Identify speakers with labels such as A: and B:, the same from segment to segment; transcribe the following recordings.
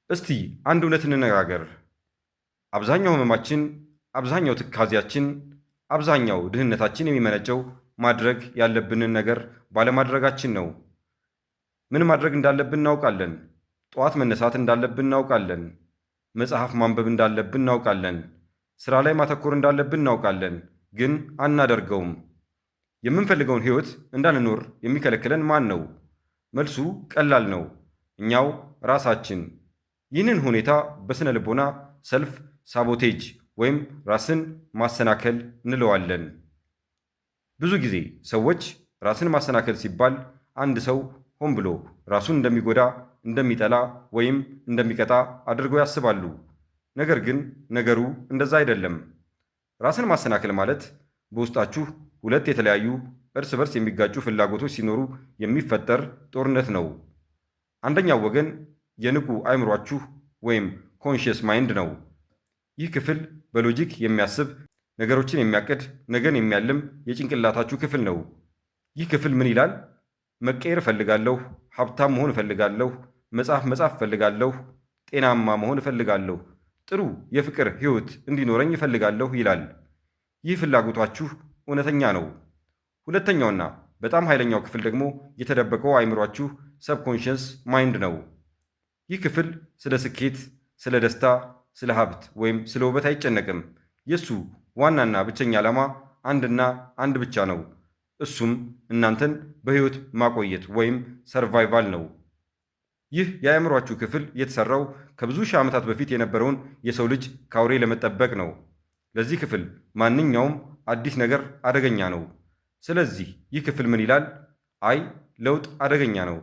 A: እስቲ አንድ እውነት እንነጋገር። አብዛኛው ህመማችን፣ አብዛኛው ትካዜያችን፣ አብዛኛው ድህነታችን የሚመነጨው ማድረግ ያለብንን ነገር ባለማድረጋችን ነው። ምን ማድረግ እንዳለብን እናውቃለን። ጠዋት መነሳት እንዳለብን እናውቃለን። መጽሐፍ ማንበብ እንዳለብን እናውቃለን። ሥራ ላይ ማተኮር እንዳለብን እናውቃለን፣ ግን አናደርገውም። የምንፈልገውን ሕይወት እንዳንኖር የሚከለክለን ማን ነው? መልሱ ቀላል ነው፤ እኛው ራሳችን። ይህንን ሁኔታ በስነ ልቦና ሰልፍ ሳቦቴጅ ወይም ራስን ማሰናከል እንለዋለን። ብዙ ጊዜ ሰዎች ራስን ማሰናከል ሲባል አንድ ሰው ሆን ብሎ ራሱን እንደሚጎዳ፣ እንደሚጠላ ወይም እንደሚቀጣ አድርገው ያስባሉ። ነገር ግን ነገሩ እንደዛ አይደለም። ራስን ማሰናከል ማለት በውስጣችሁ ሁለት የተለያዩ እርስ በርስ የሚጋጩ ፍላጎቶች ሲኖሩ የሚፈጠር ጦርነት ነው። አንደኛው ወገን የንቁ አእምሯችሁ ወይም ኮንሽየስ ማይንድ ነው። ይህ ክፍል በሎጂክ የሚያስብ፣ ነገሮችን የሚያቅድ፣ ነገን የሚያልም የጭንቅላታችሁ ክፍል ነው። ይህ ክፍል ምን ይላል? መቀየር እፈልጋለሁ፣ ሀብታም መሆን እፈልጋለሁ፣ መጻፍ እፈልጋለሁ፣ ጤናማ መሆን እፈልጋለሁ፣ ጥሩ የፍቅር ሕይወት እንዲኖረኝ እፈልጋለሁ ይላል። ይህ ፍላጎታችሁ እውነተኛ ነው። ሁለተኛውና በጣም ኃይለኛው ክፍል ደግሞ የተደበቀው አእምሯችሁ ሰብኮንሽየስ ማይንድ ነው። ይህ ክፍል ስለ ስኬት፣ ስለ ደስታ፣ ስለ ሀብት ወይም ስለ ውበት አይጨነቅም። የእሱ ዋናና ብቸኛ ዓላማ አንድና አንድ ብቻ ነው። እሱም እናንተን በሕይወት ማቆየት ወይም ሰርቫይቫል ነው። ይህ የአእምሯችሁ ክፍል የተሠራው ከብዙ ሺህ ዓመታት በፊት የነበረውን የሰው ልጅ ከአውሬ ለመጠበቅ ነው። ለዚህ ክፍል ማንኛውም አዲስ ነገር አደገኛ ነው። ስለዚህ ይህ ክፍል ምን ይላል? አይ ለውጥ አደገኛ ነው፣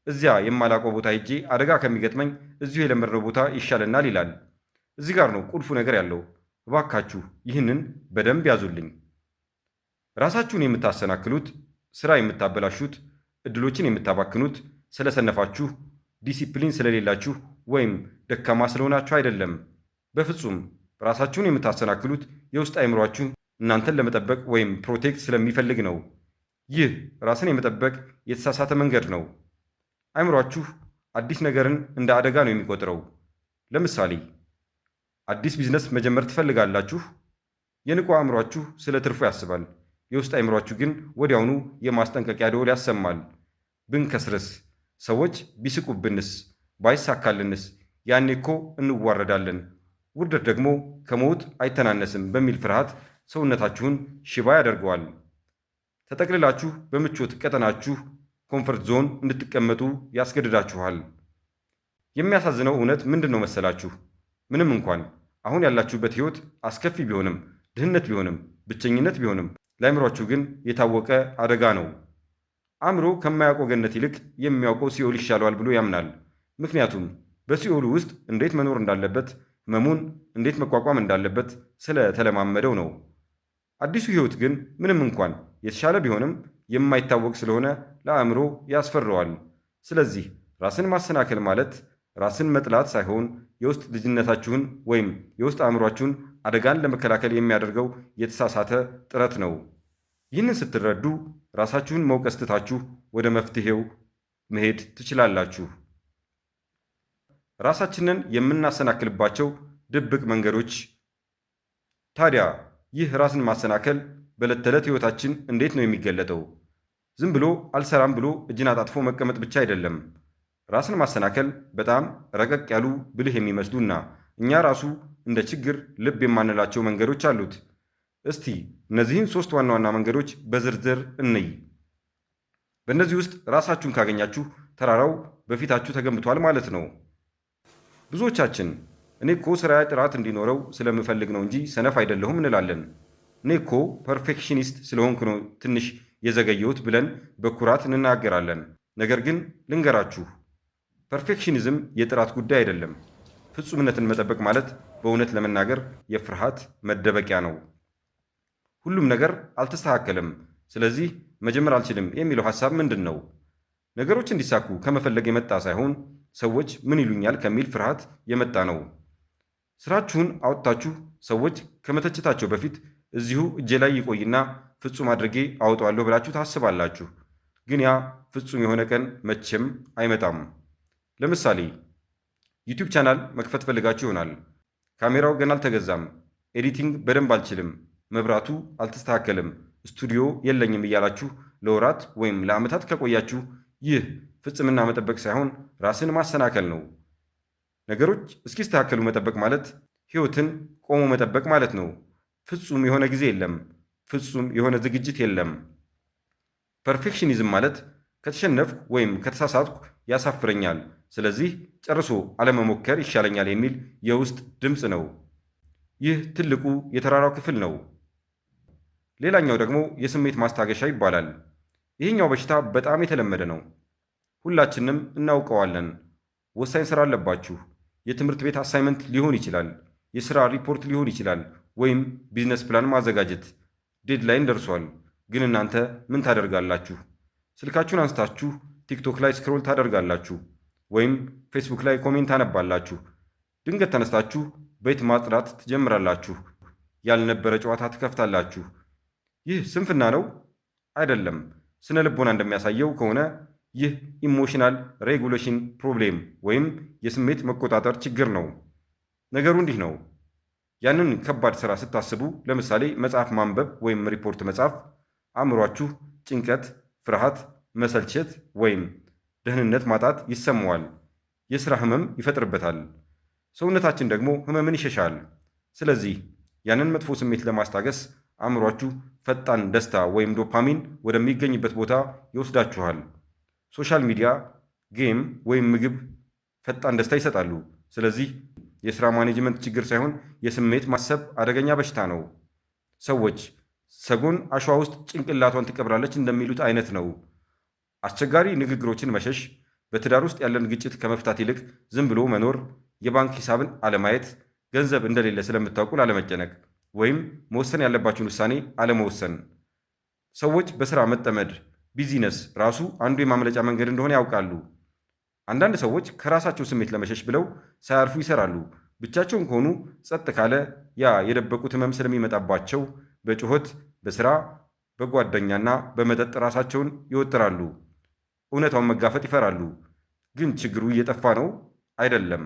A: እዚያ የማላውቀው ቦታ ሄጄ አደጋ ከሚገጥመኝ እዚሁ የለመድነው ቦታ ይሻለናል ይላል። እዚህ ጋር ነው ቁልፉ ነገር ያለው። እባካችሁ ይህንን በደንብ ያዙልኝ። ራሳችሁን የምታሰናክሉት፣ ሥራ የምታበላሹት፣ ዕድሎችን የምታባክኑት ስለሰነፋችሁ፣ ዲሲፕሊን ስለሌላችሁ ወይም ደካማ ስለሆናችሁ አይደለም። በፍጹም ራሳችሁን የምታሰናክሉት የውስጥ አእምሯችሁ እናንተን ለመጠበቅ ወይም ፕሮቴክት ስለሚፈልግ ነው። ይህ ራስን የመጠበቅ የተሳሳተ መንገድ ነው። አእምሯችሁ አዲስ ነገርን እንደ አደጋ ነው የሚቆጥረው። ለምሳሌ አዲስ ቢዝነስ መጀመር ትፈልጋላችሁ። የንቁ አእምሯችሁ ስለ ትርፉ ያስባል። የውስጥ አእምሯችሁ ግን ወዲያውኑ የማስጠንቀቂያ ደወል ያሰማል። ብንከስርስ? ሰዎች ቢስቁብንስ? ባይሳካልንስ? ያኔ እኮ እንዋረዳለን። ውርደት ደግሞ ከሞት አይተናነስም በሚል ፍርሃት ሰውነታችሁን ሽባ ያደርገዋል። ተጠቅልላችሁ በምቾት ቀጠናችሁ ኮምፈርት ዞን እንድትቀመጡ ያስገድዳችኋል። የሚያሳዝነው እውነት ምንድን ነው መሰላችሁ? ምንም እንኳን አሁን ያላችሁበት ሕይወት አስከፊ ቢሆንም፣ ድህነት ቢሆንም፣ ብቸኝነት ቢሆንም ለአእምሯችሁ ግን የታወቀ አደጋ ነው። አእምሮ ከማያውቀው ገነት ይልቅ የሚያውቀው ሲኦል ይሻለዋል ብሎ ያምናል። ምክንያቱም በሲኦሉ ውስጥ እንዴት መኖር እንዳለበት፣ ህመሙን እንዴት መቋቋም እንዳለበት ስለተለማመደው ነው። አዲሱ ሕይወት ግን ምንም እንኳን የተሻለ ቢሆንም የማይታወቅ ስለሆነ ለአእምሮ ያስፈራዋል። ስለዚህ ራስን ማሰናከል ማለት ራስን መጥላት ሳይሆን የውስጥ ልጅነታችሁን ወይም የውስጥ አእምሯችሁን አደጋን ለመከላከል የሚያደርገው የተሳሳተ ጥረት ነው። ይህንን ስትረዱ ራሳችሁን መውቀስ ትታችሁ ወደ መፍትሔው መሄድ ትችላላችሁ። ራሳችንን የምናሰናክልባቸው ድብቅ መንገዶች። ታዲያ ይህ ራስን ማሰናከል በዕለት ተዕለት ሕይወታችን እንዴት ነው የሚገለጠው? ዝም ብሎ አልሰራም ብሎ እጅን አጣጥፎ መቀመጥ ብቻ አይደለም። ራስን ማሰናከል በጣም ረቀቅ ያሉ ብልህ የሚመስሉና እኛ ራሱ እንደ ችግር ልብ የማንላቸው መንገዶች አሉት። እስቲ እነዚህን 3 ዋና ዋና መንገዶች በዝርዝር እንይ። በእነዚህ ውስጥ ራሳችሁን ካገኛችሁ ተራራው በፊታችሁ ተገንብቷል ማለት ነው። ብዙዎቻችን እኔ እኮ ስራዬ ጥራት እንዲኖረው ስለምፈልግ ነው እንጂ ሰነፍ አይደለሁም እንላለን። እኔ እኮ ፐርፌክሽኒስት ስለሆንኩ ነው ትንሽ የዘገየሁት ብለን በኩራት እንናገራለን። ነገር ግን ልንገራችሁ፣ ፐርፌክሽኒዝም የጥራት ጉዳይ አይደለም። ፍጹምነትን መጠበቅ ማለት በእውነት ለመናገር የፍርሃት መደበቂያ ነው። ሁሉም ነገር አልተስተካከለም፣ ስለዚህ መጀመር አልችልም የሚለው ሐሳብ ምንድን ነው? ነገሮች እንዲሳኩ ከመፈለግ የመጣ ሳይሆን ሰዎች ምን ይሉኛል ከሚል ፍርሃት የመጣ ነው። ስራችሁን አውጥታችሁ ሰዎች ከመተቸታቸው በፊት እዚሁ እጄ ላይ ይቆይና ፍጹም አድርጌ አውጣዋለሁ ብላችሁ ታስባላችሁ። ግን ያ ፍጹም የሆነ ቀን መቼም አይመጣም። ለምሳሌ ዩቲዩብ ቻናል መክፈት ፈልጋችሁ ይሆናል። ካሜራው ገና አልተገዛም፣ ኤዲቲንግ በደንብ አልችልም፣ መብራቱ አልተስተካከልም፣ ስቱዲዮ የለኝም እያላችሁ ለወራት ወይም ለዓመታት ከቆያችሁ ይህ ፍጽምና መጠበቅ ሳይሆን ራስን ማሰናከል ነው። ነገሮች እስኪስተካከሉ መጠበቅ ማለት ሕይወትን ቆሞ መጠበቅ ማለት ነው። ፍጹም የሆነ ጊዜ የለም። ፍጹም የሆነ ዝግጅት የለም። ፐርፌክሽኒዝም ማለት ከተሸነፍኩ ወይም ከተሳሳትኩ ያሳፍረኛል፣ ስለዚህ ጨርሶ አለመሞከር ይሻለኛል የሚል የውስጥ ድምፅ ነው። ይህ ትልቁ የተራራው ክፍል ነው። ሌላኛው ደግሞ የስሜት ማስታገሻ ይባላል። ይህኛው በሽታ በጣም የተለመደ ነው። ሁላችንም እናውቀዋለን። ወሳኝ ስራ አለባችሁ። የትምህርት ቤት አሳይመንት ሊሆን ይችላል፣ የሥራ ሪፖርት ሊሆን ይችላል፣ ወይም ቢዝነስ ፕላን ማዘጋጀት። ዴድላይን ደርሷል። ግን እናንተ ምን ታደርጋላችሁ? ስልካችሁን አንስታችሁ ቲክቶክ ላይ ስክሮል ታደርጋላችሁ፣ ወይም ፌስቡክ ላይ ኮሜንት ታነባላችሁ። ድንገት ተነስታችሁ ቤት ማጽዳት ትጀምራላችሁ። ያልነበረ ጨዋታ ትከፍታላችሁ። ይህ ስንፍና ነው? አይደለም። ስነ ልቦና እንደሚያሳየው ከሆነ ይህ ኢሞሽናል ሬጉሌሽን ፕሮብሌም ወይም የስሜት መቆጣጠር ችግር ነው። ነገሩ እንዲህ ነው። ያንን ከባድ ሥራ ስታስቡ፣ ለምሳሌ መጽሐፍ ማንበብ ወይም ሪፖርት መጻፍ፣ አእምሯችሁ ጭንቀት፣ ፍርሃት፣ መሰልቸት ወይም ደህንነት ማጣት ይሰማዋል። የሥራ ህመም ይፈጥርበታል። ሰውነታችን ደግሞ ህመምን ይሸሻል። ስለዚህ ያንን መጥፎ ስሜት ለማስታገስ አእምሯችሁ ፈጣን ደስታ ወይም ዶፓሚን ወደሚገኝበት ቦታ ይወስዳችኋል። ሶሻል ሚዲያ፣ ጌም ወይም ምግብ ፈጣን ደስታ ይሰጣሉ። ስለዚህ የሥራ ማኔጅመንት ችግር ሳይሆን የስሜት ማሰብ አደገኛ በሽታ ነው። ሰዎች ሰጎን አሸዋ ውስጥ ጭንቅላቷን ትቀብራለች እንደሚሉት አይነት ነው። አስቸጋሪ ንግግሮችን መሸሽ፣ በትዳር ውስጥ ያለን ግጭት ከመፍታት ይልቅ ዝም ብሎ መኖር፣ የባንክ ሂሳብን አለማየት፣ ገንዘብ እንደሌለ ስለምታውቁ ላለመጨነቅ፣ ወይም መወሰን ያለባችሁን ውሳኔ አለመወሰን። ሰዎች በሥራ መጠመድ፣ ቢዚነስ ራሱ አንዱ የማምለጫ መንገድ እንደሆነ ያውቃሉ። አንዳንድ ሰዎች ከራሳቸው ስሜት ለመሸሽ ብለው ሳያርፉ ይሰራሉ። ብቻቸውን ከሆኑ ጸጥ ካለ ያ የደበቁት ህመም ስለሚመጣባቸው በጩኸት፣ በሥራ፣ በጓደኛና በመጠጥ ራሳቸውን ይወጥራሉ። እውነታውን መጋፈጥ ይፈራሉ። ግን ችግሩ እየጠፋ ነው አይደለም።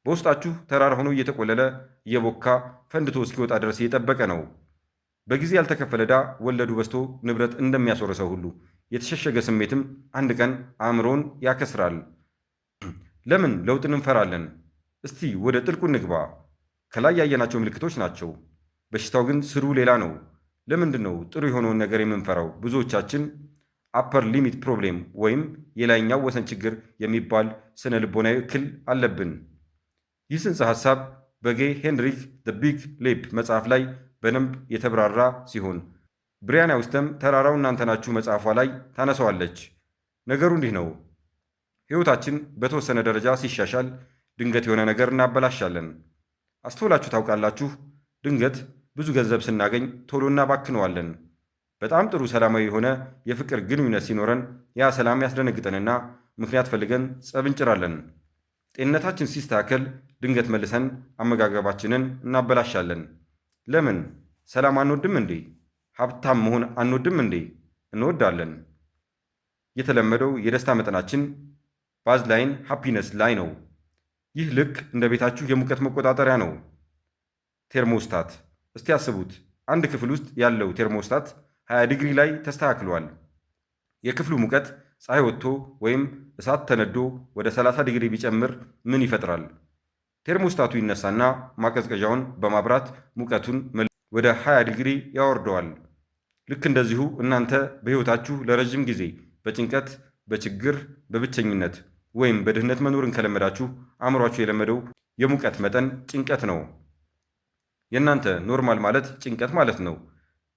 A: በውስጣችሁ ተራራ ሆኖ እየተቆለለ እየቦካ ፈንድቶ እስኪወጣ ድረስ እየጠበቀ ነው። በጊዜ ያልተከፈለ ዕዳ ወለዱ በዝቶ ንብረት እንደሚያስወርሰው ሁሉ የተሸሸገ ስሜትም አንድ ቀን አእምሮን ያከስራል። ለምን ለውጥን እንፈራለን? እስቲ ወደ ጥልቁ እንግባ። ከላይ ያየናቸው ምልክቶች ናቸው። በሽታው ግን ስሩ ሌላ ነው። ለምንድን ነው ጥሩ የሆነውን ነገር የምንፈራው? ብዙዎቻችን አፐር ሊሚት ፕሮብሌም ወይም የላይኛው ወሰን ችግር የሚባል ስነ ልቦናዊ እክል አለብን። ይህ ጽንሰ ሐሳብ በጌ ሄንሪክ ዘ ቢግ ሌፕ መጽሐፍ ላይ በደንብ የተብራራ ሲሆን ብሪያና ውስተም ተራራው እናንተ ናችሁ መጽሐፏ ላይ ታነሳዋለች። ነገሩ እንዲህ ነው። ሕይወታችን በተወሰነ ደረጃ ሲሻሻል ድንገት የሆነ ነገር እናበላሻለን። አስተውላችሁ ታውቃላችሁ? ድንገት ብዙ ገንዘብ ስናገኝ ቶሎ እናባክነዋለን። በጣም ጥሩ ሰላማዊ የሆነ የፍቅር ግንኙነት ሲኖረን ያ ሰላም ያስደነግጠንና ምክንያት ፈልገን ጸብ እንጭራለን። ጤንነታችን ሲስተካከል ድንገት መልሰን አመጋገባችንን እናበላሻለን። ለምን? ሰላም አንወድም እንዴ? ሀብታም መሆን አንወድም እንዴ? እንወዳለን። የተለመደው የደስታ መጠናችን ባዝላይን ሃፒነስ ላይ ነው። ይህ ልክ እንደ ቤታችሁ የሙቀት መቆጣጠሪያ ነው። ቴርሞስታት። እስቲ ያስቡት፣ አንድ ክፍል ውስጥ ያለው ቴርሞስታት 20 ዲግሪ ላይ ተስተካክሏል። የክፍሉ ሙቀት ፀሐይ ወጥቶ ወይም እሳት ተነዶ ወደ 30 ዲግሪ ቢጨምር ምን ይፈጥራል? ቴርሞስታቱ ይነሳና ማቀዝቀዣውን በማብራት ሙቀቱን ወደ 20 ዲግሪ ያወርደዋል። ልክ እንደዚሁ እናንተ በሕይወታችሁ ለረዥም ጊዜ በጭንቀት፣ በችግር፣ በብቸኝነት ወይም በድህነት መኖርን ከለመዳችሁ አእምሯችሁ የለመደው የሙቀት መጠን ጭንቀት ነው። የእናንተ ኖርማል ማለት ጭንቀት ማለት ነው።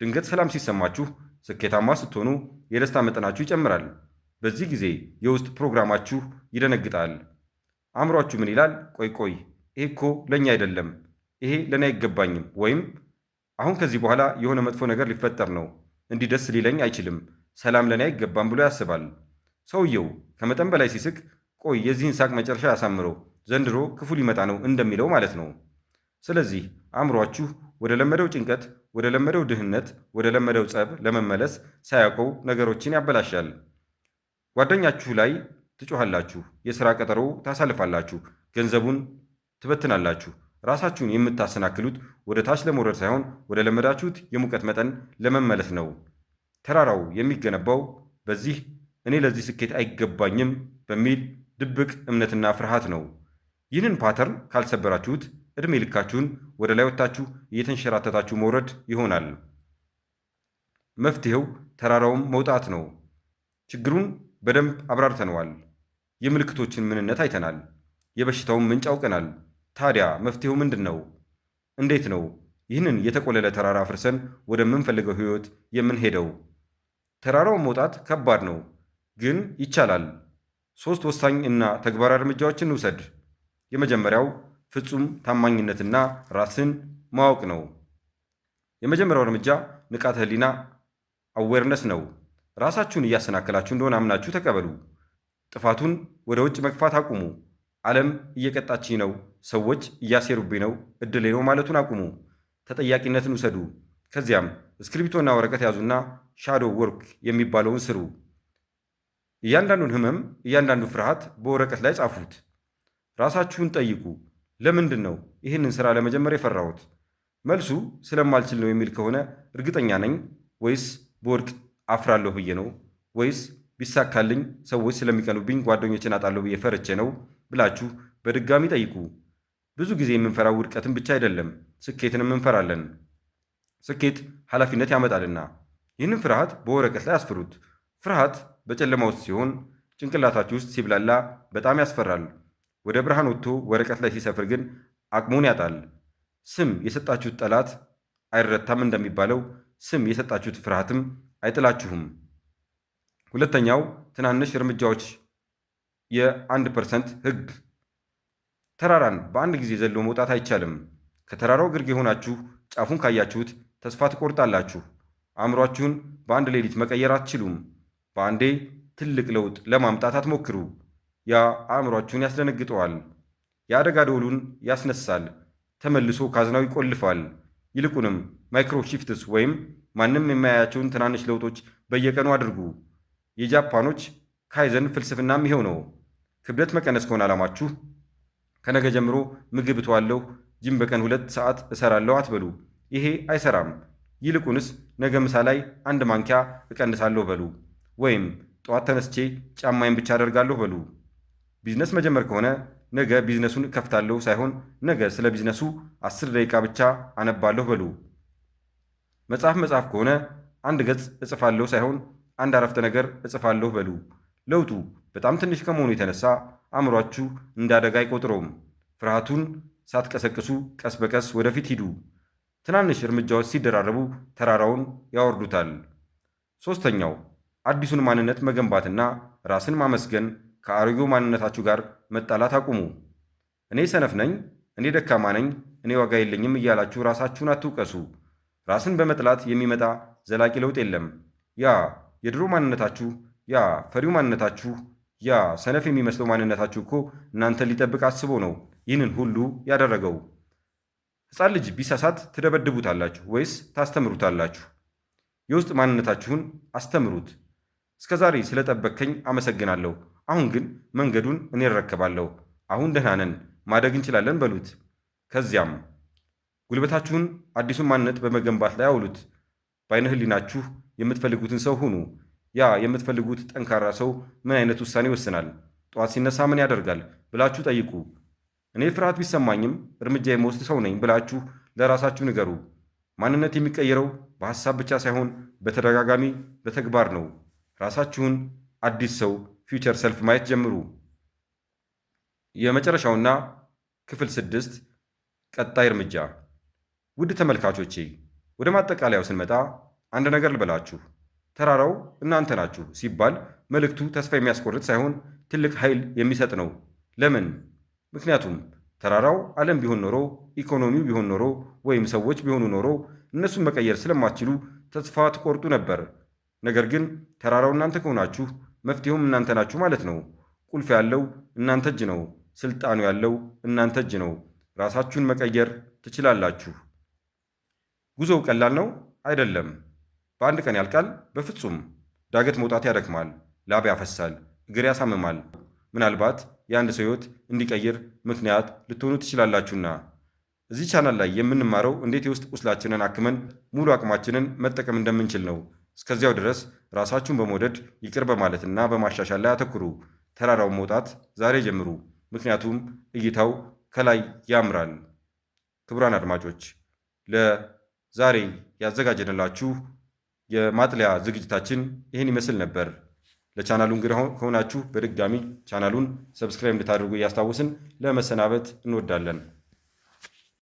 A: ድንገት ሰላም ሲሰማችሁ፣ ስኬታማ ስትሆኑ የደስታ መጠናችሁ ይጨምራል። በዚህ ጊዜ የውስጥ ፕሮግራማችሁ ይደነግጣል። አእምሯችሁ ምን ይላል? ቆይ ይሄ እኮ ለእኛ አይደለም፣ ይሄ ለእኔ አይገባኝም፣ ወይም አሁን ከዚህ በኋላ የሆነ መጥፎ ነገር ሊፈጠር ነው፣ እንዲህ ደስ ሊለኝ አይችልም፣ ሰላም ለእኔ አይገባም ብሎ ያስባል። ሰውየው ከመጠን በላይ ሲስቅ ቆይ የዚህን ሳቅ መጨረሻ ያሳምረው፣ ዘንድሮ ክፉ ሊመጣ ነው እንደሚለው ማለት ነው። ስለዚህ አእምሯችሁ ወደ ለመደው ጭንቀት፣ ወደ ለመደው ድህነት፣ ወደ ለመደው ጸብ ለመመለስ ሳያውቀው ነገሮችን ያበላሻል። ጓደኛችሁ ላይ ትጮኻላችሁ፣ የሥራ ቀጠሮ ታሳልፋላችሁ፣ ገንዘቡን ትበትናላችሁ። ራሳችሁን የምታሰናክሉት ወደ ታች ለመውረድ ሳይሆን ወደ ለመዳችሁት የሙቀት መጠን ለመመለስ ነው። ተራራው የሚገነባው በዚህ እኔ ለዚህ ስኬት አይገባኝም በሚል ድብቅ እምነትና ፍርሃት ነው። ይህንን ፓተርን ካልሰበራችሁት ዕድሜ ልካችሁን ወደ ላይ ወጥታችሁ እየተንሸራተታችሁ መውረድ ይሆናል። መፍትሄው ተራራውም መውጣት ነው። ችግሩን በደንብ አብራርተነዋል። የምልክቶችን ምንነት አይተናል። የበሽታውን ምንጭ አውቀናል። ታዲያ መፍትሄው ምንድን ነው? እንዴት ነው ይህንን የተቆለለ ተራራ አፍርሰን ወደምንፈልገው ሕይወት የምንሄደው? ተራራውን መውጣት ከባድ ነው፣ ግን ይቻላል። 3 ወሳኝ እና ተግባራዊ እርምጃዎችን እንውሰድ። የመጀመሪያው ፍጹም ታማኝነትና ራስን ማወቅ ነው። የመጀመሪያው እርምጃ ንቃተ ህሊና አዌርነስ ነው። ራሳችሁን እያሰናከላችሁ እንደሆነ አምናችሁ ተቀበሉ። ጥፋቱን ወደ ውጭ መግፋት አቁሙ። ዓለም እየቀጣችኝ ነው፣ ሰዎች እያሴሩብኝ ነው፣ እድሌ ነው ማለቱን አቁሙ። ተጠያቂነትን ውሰዱ። ከዚያም እስክሪብቶና ወረቀት ያዙና ሻዶ ወርክ የሚባለውን ስሩ። እያንዳንዱን ህመም፣ እያንዳንዱ ፍርሃት በወረቀት ላይ ጻፉት። ራሳችሁን ጠይቁ። ለምንድን ነው ይህንን ሥራ ለመጀመር የፈራሁት? መልሱ ስለማልችል ነው የሚል ከሆነ እርግጠኛ ነኝ፣ ወይስ በወድቅ አፍራለሁ ብዬ ነው፣ ወይስ ቢሳካልኝ ሰዎች ስለሚቀኑብኝ ጓደኞችን አጣለሁ ብዬ ፈርቼ ነው ብላችሁ በድጋሚ ጠይቁ። ብዙ ጊዜ የምንፈራው ውድቀትን ብቻ አይደለም፣ ስኬትንም እንፈራለን። ስኬት ኃላፊነት ያመጣልና። ይህንን ፍርሃት በወረቀት ላይ አስፍሩት። ፍርሃት በጨለማ ውስጥ ሲሆን ጭንቅላታችሁ ውስጥ ሲብላላ በጣም ያስፈራል። ወደ ብርሃን ወጥቶ ወረቀት ላይ ሲሰፍር ግን አቅሙን ያጣል። ስም የሰጣችሁት ጠላት አይረታም እንደሚባለው ስም የሰጣችሁት ፍርሃትም አይጥላችሁም። ሁለተኛው ትናንሽ እርምጃዎች፣ የ1% ህግ። ተራራን በአንድ ጊዜ ዘሎ መውጣት አይቻልም። ከተራራው ግርጌ ሆናችሁ ጫፉን ካያችሁት ተስፋ ትቆርጣላችሁ። አእምሯችሁን በአንድ ሌሊት መቀየር አትችሉም። በአንዴ ትልቅ ለውጥ ለማምጣት አትሞክሩ። ያ አእምሯችሁን ያስደነግጠዋል። የአደጋ ደወሉን ያስነሳል። ተመልሶ ካዝናው ይቆልፋል። ይልቁንም ማይክሮ ሺፍትስ ወይም ማንም የማያያቸውን ትናንሽ ለውጦች በየቀኑ አድርጉ። የጃፓኖች ካይዘን ፍልስፍናም ይሄው ነው። ክብደት መቀነስ ከሆነ ዓላማችሁ ከነገ ጀምሮ ምግብ እተዋለሁ፣ ጂም በቀን 2 ሰዓት እሰራለሁ አትበሉ። ይሄ አይሰራም። ይልቁንስ ነገ ምሳ ላይ 1 ማንኪያ እቀንሳለሁ በሉ። ወይም ጠዋት ተነስቼ ጫማዬን ብቻ አደርጋለሁ በሉ። ቢዝነስ መጀመር ከሆነ ነገ ቢዝነሱን ከፍታለሁ ሳይሆን ነገ ስለ ቢዝነሱ 10 ደቂቃ ብቻ አነባለሁ በሉ። መጽሐፍ ከሆነ 1 ገጽ እጽፋለሁ ሳይሆን 1 አረፍተ ነገር እጽፋለሁ በሉ። ለውጡ በጣም ትንሽ ከመሆኑ የተነሳ አእምሯችሁ እንደ አደጋ አይቆጥረውም። ፍርሃቱን ሳትቀሰቅሱ ቀስ በቀስ ወደፊት ሂዱ። ትናንሽ እርምጃዎች ሲደራረቡ ተራራውን ያወርዱታል። ሦስተኛው አዲሱን ማንነት መገንባትና ራስን ማመስገን። ከአሮጌው ማንነታችሁ ጋር መጣላት አቁሙ። እኔ ሰነፍ ነኝ፣ እኔ ደካማ ነኝ፣ እኔ ዋጋ የለኝም እያላችሁ ራሳችሁን አትውቀሱ። ራስን በመጥላት የሚመጣ ዘላቂ ለውጥ የለም። ያ የድሮ ማንነታችሁ፣ ያ ፈሪው ማንነታችሁ፣ ያ ሰነፍ የሚመስለው ማንነታችሁ እኮ እናንተን ሊጠብቅ አስቦ ነው ይህንን ሁሉ ያደረገው። ሕፃን ልጅ ቢሳሳት ትደበድቡታላችሁ ወይስ ታስተምሩታላችሁ? የውስጥ ማንነታችሁን አስተምሩት። እስከ ዛሬ ስለጠበቅከኝ አመሰግናለሁ፣ አሁን ግን መንገዱን እኔ እረከባለሁ። አሁን ደህና ነን፣ ማደግ እንችላለን በሉት። ከዚያም ጉልበታችሁን አዲሱን ማንነት በመገንባት ላይ አውሉት። በዓይነ ሕሊናችሁ የምትፈልጉትን ሰው ሁኑ። ያ የምትፈልጉት ጠንካራ ሰው ምን አይነት ውሳኔ ይወስናል? ጠዋት ሲነሳ ምን ያደርጋል ብላችሁ ጠይቁ። እኔ ፍርሃት ቢሰማኝም እርምጃ የምወስድ ሰው ነኝ ብላችሁ ለራሳችሁ ንገሩ። ማንነት የሚቀየረው በሐሳብ ብቻ ሳይሆን በተደጋጋሚ በተግባር ነው። ራሳችሁን አዲስ ሰው ፊውቸር ሰልፍ ማየት ጀምሩ። የመጨረሻውና ክፍል 6 ቀጣይ እርምጃ። ውድ ተመልካቾቼ ወደ ማጠቃለያው ስንመጣ አንድ ነገር ልበላችሁ። ተራራው እናንተ ናችሁ ሲባል መልእክቱ ተስፋ የሚያስቆርጥ ሳይሆን ትልቅ ኃይል የሚሰጥ ነው። ለምን? ምክንያቱም ተራራው ዓለም ቢሆን ኖሮ፣ ኢኮኖሚው ቢሆን ኖሮ፣ ወይም ሰዎች ቢሆኑ ኖሮ እነሱን መቀየር ስለማትችሉ ተስፋ ትቆርጡ ነበር። ነገር ግን ተራራው እናንተ ከሆናችሁ መፍትሄውም እናንተ ናችሁ ማለት ነው። ቁልፍ ያለው እናንተ እጅ ነው። ስልጣኑ ያለው እናንተ እጅ ነው። ራሳችሁን መቀየር ትችላላችሁ። ጉዞው ቀላል ነው አይደለም። በአንድ ቀን ያልቃል? በፍጹም። ዳገት መውጣት ያደክማል፣ ላብ ያፈሳል፣ እግር ያሳምማል። ምናልባት የአንድ ሰው ሕይወት እንዲቀይር ምክንያት ልትሆኑ ትችላላችሁና። እዚህ ቻናል ላይ የምንማረው እንዴት የውስጥ ቁስላችንን አክመን ሙሉ አቅማችንን መጠቀም እንደምንችል ነው። እስከዚያው ድረስ ራሳችሁን በመውደድ ይቅር በማለትና በማሻሻል ላይ አተኩሩ። ተራራውን መውጣት ዛሬ ጀምሩ፣ ምክንያቱም እይታው ከላይ ያምራል። ክቡራን አድማጮች ለዛሬ ያዘጋጀንላችሁ የማጥለያ ዝግጅታችን ይህን ይመስል ነበር። ለቻናሉ እንግዳ ከሆናችሁ በድጋሚ ቻናሉን ሰብስክራይብ እንድታደርጉ እያስታወስን ለመሰናበት እንወዳለን።